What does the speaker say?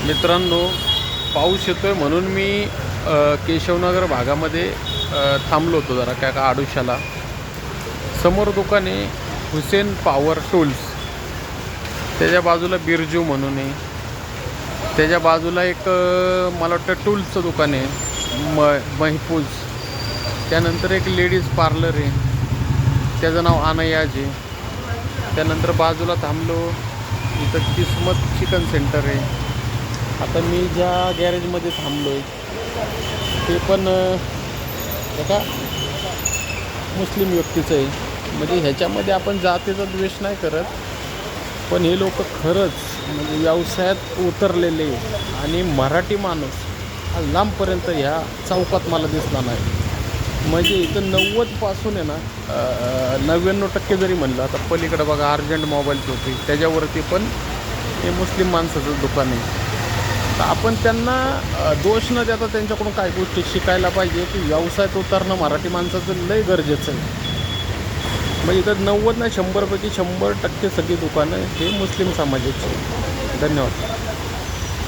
मित्रांनो, पाऊस येतोय म्हणून मी केशवनगर भागामध्ये थांबलो होतो जरा काय का आडुशाला. समोर दुकान आहे हुसेन पॉवर टूल्स, त्याच्या बाजूला बिरजू म्हणून आहे, त्याच्या बाजूला एक मला वाटतं टूल्सचं दुकान आहे महफूज. त्यानंतर एक लेडीज पार्लर आहे, त्याचं नाव अनयाज आहे. त्यानंतर बाजूला थांबलो, इथं किस्मत चिकन सेंटर आहे. आता मी ज्या गॅरेजमध्ये थांबलो आहे ते पण एका मुस्लिम व्यक्तीचं आहे. म्हणजे ह्याच्यामध्ये आपण जातीचा द्वेष नाही करत, पण हे लोक खरंच म्हणजे व्यवसायात उतरलेले आणि मराठी माणूस हा लांबपर्यंत ह्या चौकात मला दिसला नाही. म्हणजे इथं 90% आहे ना 99% जरी म्हणलं, आता पलीकडे बघा अर्जंट मोबाईलची होती, त्याच्यावरती पण हे मुस्लिम माणसाचं दुकान आहे. तर आपण त्यांना दोष न देता त्यांच्याकडून काय गोष्टी शिकायला पाहिजे की व्यवसायात उतरणं मराठी माणसाचं लय गरजेचं आहे. म्हणजे इथं 90 ना 100 पैकी 100% सगळी दुकानं हे मुस्लिम समाजाची. धन्यवाद.